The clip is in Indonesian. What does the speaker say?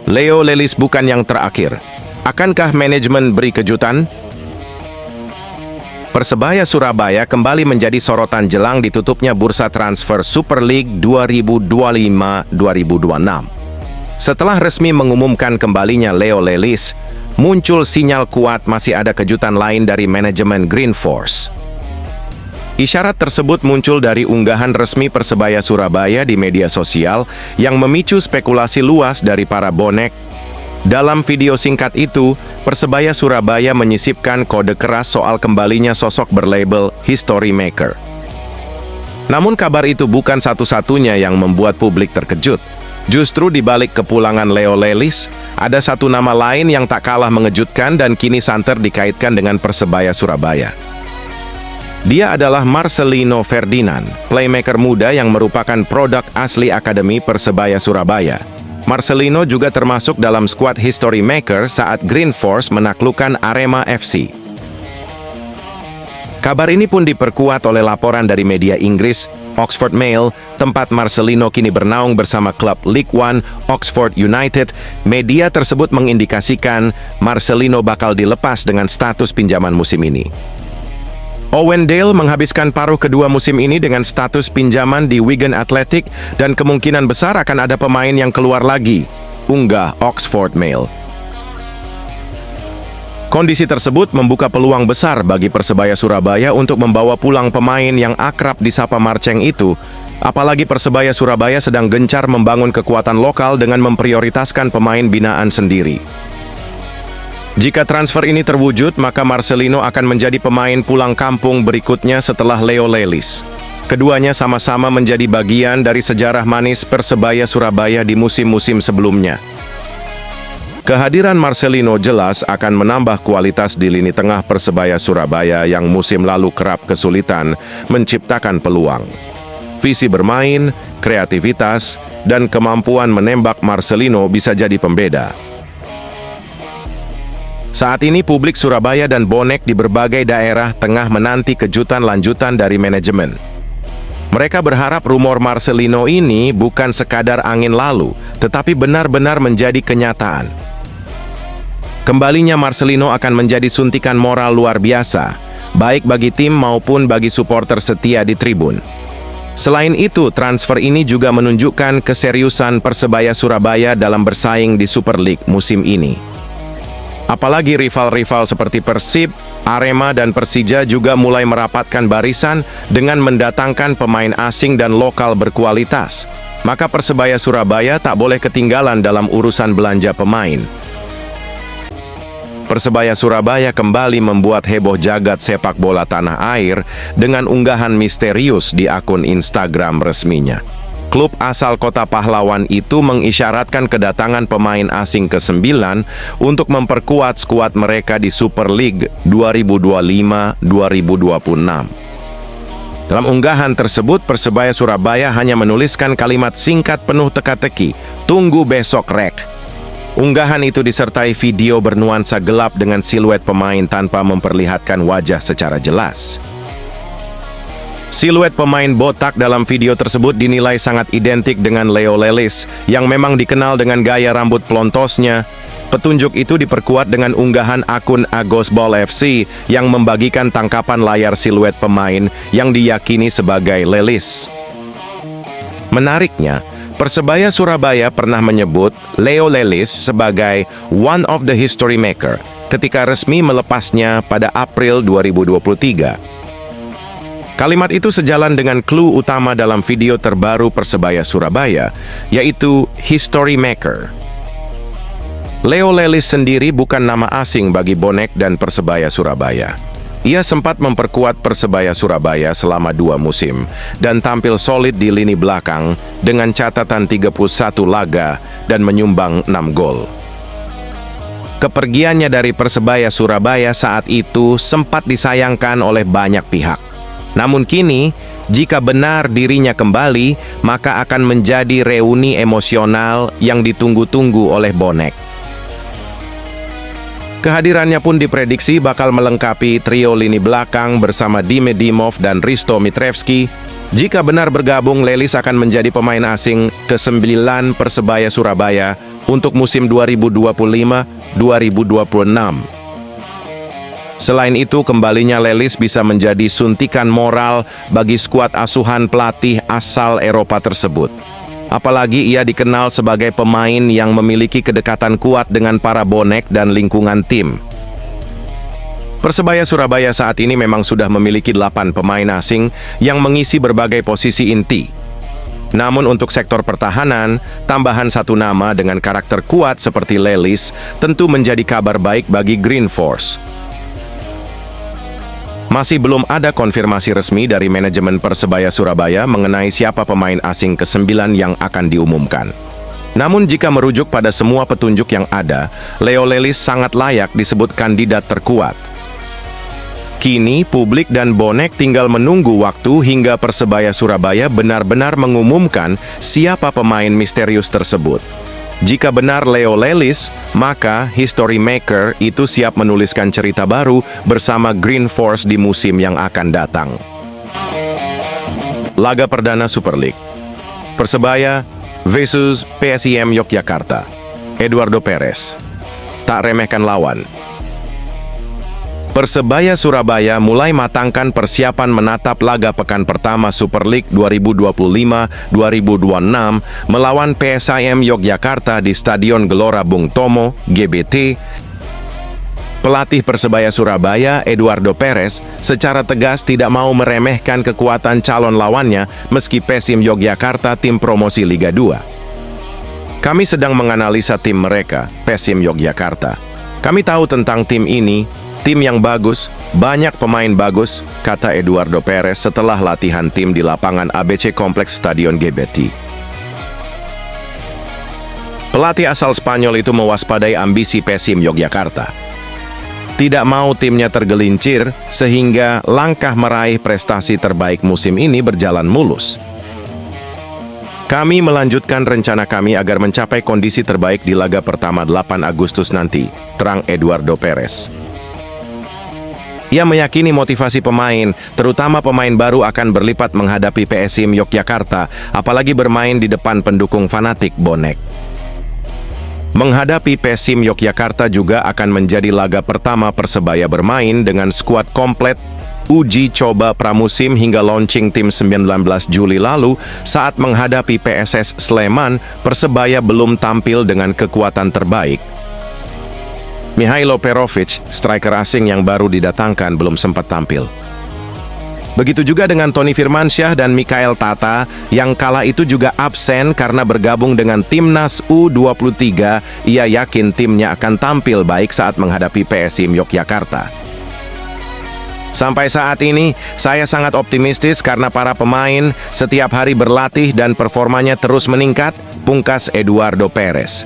Leo Lelis bukan yang terakhir. Akankah manajemen beri kejutan? Persebaya Surabaya kembali menjadi sorotan jelang ditutupnya bursa transfer Super League 2025-2026. Setelah resmi mengumumkan kembalinya Leo Lelis, muncul sinyal kuat masih ada kejutan lain dari manajemen Green Force. Isyarat tersebut muncul dari unggahan resmi Persebaya Surabaya di media sosial yang memicu spekulasi luas dari para bonek. Dalam video singkat itu, Persebaya Surabaya menyisipkan kode keras soal kembalinya sosok berlabel History Maker. Namun kabar itu bukan satu-satunya yang membuat publik terkejut. Justru di balik kepulangan Leo Lelis, ada satu nama lain yang tak kalah mengejutkan dan kini santer dikaitkan dengan Persebaya Surabaya. Dia adalah Marcelino Ferdinand, playmaker muda yang merupakan produk asli Akademi Persebaya Surabaya. Marcelino juga termasuk dalam skuad History Maker saat Green Force menaklukkan Arema FC. Kabar ini pun diperkuat oleh laporan dari media Inggris, Oxford Mail, tempat Marcelino kini bernaung bersama klub League One, Oxford United. Media tersebut mengindikasikan Marcelino bakal dilepas dengan status pinjaman musim ini. Owen Dale menghabiskan paruh kedua musim ini dengan status pinjaman di Wigan Athletic dan kemungkinan besar akan ada pemain yang keluar lagi, unggah Oxford Mail. Kondisi tersebut membuka peluang besar bagi Persebaya Surabaya untuk membawa pulang pemain yang akrab disapa Marceng itu, apalagi Persebaya Surabaya sedang gencar membangun kekuatan lokal dengan memprioritaskan pemain binaan sendiri. Jika transfer ini terwujud, maka Marcelino akan menjadi pemain pulang kampung berikutnya setelah Leo Lelis. Keduanya sama-sama menjadi bagian dari sejarah manis Persebaya Surabaya di musim-musim sebelumnya. Kehadiran Marcelino jelas akan menambah kualitas di lini tengah Persebaya Surabaya yang musim lalu kerap kesulitan menciptakan peluang. Visi bermain, kreativitas, dan kemampuan menembak Marcelino bisa jadi pembeda. Saat ini publik Surabaya dan bonek di berbagai daerah tengah menanti kejutan lanjutan dari manajemen. Mereka berharap rumor Marcelino ini bukan sekadar angin lalu, tetapi benar-benar menjadi kenyataan. Kembalinya Marcelino akan menjadi suntikan moral luar biasa, baik bagi tim maupun bagi supporter setia di tribun. Selain itu, transfer ini juga menunjukkan keseriusan Persebaya Surabaya dalam bersaing di Super League musim ini. Apalagi rival-rival seperti Persib, Arema, dan Persija juga mulai merapatkan barisan dengan mendatangkan pemain asing dan lokal berkualitas. Maka Persebaya Surabaya tak boleh ketinggalan dalam urusan belanja pemain. Persebaya Surabaya kembali membuat heboh jagat sepak bola tanah air dengan unggahan misterius di akun Instagram resminya. Klub asal kota pahlawan itu mengisyaratkan kedatangan pemain asing ke-9 untuk memperkuat skuad mereka di Super League 2025-2026. Dalam unggahan tersebut, Persebaya Surabaya hanya menuliskan kalimat singkat penuh teka-teki, "Tunggu besok rek." Unggahan itu disertai video bernuansa gelap dengan siluet pemain tanpa memperlihatkan wajah secara jelas. Siluet pemain botak dalam video tersebut dinilai sangat identik dengan Leo Lelis, yang memang dikenal dengan gaya rambut plontosnya. Petunjuk itu diperkuat dengan unggahan akun Agosball FC yang membagikan tangkapan layar siluet pemain yang diyakini sebagai Lelis. Menariknya, Persebaya Surabaya pernah menyebut Leo Lelis sebagai one of the history maker ketika resmi melepasnya pada April 2023. Kalimat itu sejalan dengan clue utama dalam video terbaru Persebaya Surabaya, yaitu History Maker. Leo Lelis sendiri bukan nama asing bagi bonek dan Persebaya Surabaya. Ia sempat memperkuat Persebaya Surabaya selama 2 musim dan tampil solid di lini belakang dengan catatan 31 laga dan menyumbang 6 gol. Kepergiannya dari Persebaya Surabaya saat itu sempat disayangkan oleh banyak pihak. Namun kini, jika benar dirinya kembali, maka akan menjadi reuni emosional yang ditunggu-tunggu oleh bonek. Kehadirannya pun diprediksi bakal melengkapi trio lini belakang bersama Dime Dimov dan Risto Mitrevski. Jika benar bergabung, Lelis akan menjadi pemain asing ke-9 Persebaya Surabaya untuk musim 2025-2026. Selain itu, kembalinya Lelis bisa menjadi suntikan moral bagi skuad asuhan pelatih asal Eropa tersebut. Apalagi ia dikenal sebagai pemain yang memiliki kedekatan kuat dengan para bonek dan lingkungan tim. Persebaya Surabaya saat ini memang sudah memiliki 8 pemain asing yang mengisi berbagai posisi inti. Namun untuk sektor pertahanan, tambahan satu nama dengan karakter kuat seperti Lelis tentu menjadi kabar baik bagi Green Force. Masih belum ada konfirmasi resmi dari manajemen Persebaya Surabaya mengenai siapa pemain asing ke-9 yang akan diumumkan. Namun jika merujuk pada semua petunjuk yang ada, Leo Lelis sangat layak disebut kandidat terkuat. Kini, publik dan bonek tinggal menunggu waktu hingga Persebaya Surabaya benar-benar mengumumkan siapa pemain misterius tersebut. Jika benar Leo Lelis, maka history maker itu siap menuliskan cerita baru bersama Green Force di musim yang akan datang. Laga perdana Super League. Persebaya versus PSIM Yogyakarta. Eduardo Perez. Tak remehkan lawan. Persebaya Surabaya mulai matangkan persiapan menatap laga pekan pertama Super League 2025-2026 melawan PSIM Yogyakarta di Stadion Gelora Bung Tomo, GBT. Pelatih Persebaya Surabaya, Eduardo Perez, secara tegas tidak mau meremehkan kekuatan calon lawannya meski PSIM Yogyakarta tim promosi Liga 2. Kami sedang menganalisa tim mereka, PSIM Yogyakarta. Kami tahu tentang tim ini, tim yang bagus, banyak pemain bagus, kata Eduardo Perez setelah latihan tim di lapangan ABC Kompleks Stadion GBT. Pelatih asal Spanyol itu mewaspadai ambisi PSIM Yogyakarta. Tidak mau timnya tergelincir sehingga langkah meraih prestasi terbaik musim ini berjalan mulus. Kami melanjutkan rencana kami agar mencapai kondisi terbaik di laga pertama 8 Agustus nanti, terang Eduardo Perez. Ia meyakini motivasi pemain, terutama pemain baru akan berlipat menghadapi PSIM Yogyakarta, apalagi bermain di depan pendukung fanatik bonek. Menghadapi PSIM Yogyakarta juga akan menjadi laga pertama Persebaya bermain dengan skuad komplet, uji coba pramusim hingga launching tim 19 Juli lalu. Saat menghadapi PSS Sleman, Persebaya belum tampil dengan kekuatan terbaik. Mihailo Perovic, striker asing yang baru didatangkan, belum sempat tampil. Begitu juga dengan Tony Firmansyah dan Mikael Tata yang kala itu juga absen karena bergabung dengan Timnas U23. Ia yakin timnya akan tampil baik saat menghadapi PSIM Yogyakarta. Sampai saat ini, saya sangat optimistis karena para pemain setiap hari berlatih dan performanya terus meningkat, pungkas Eduardo Perez.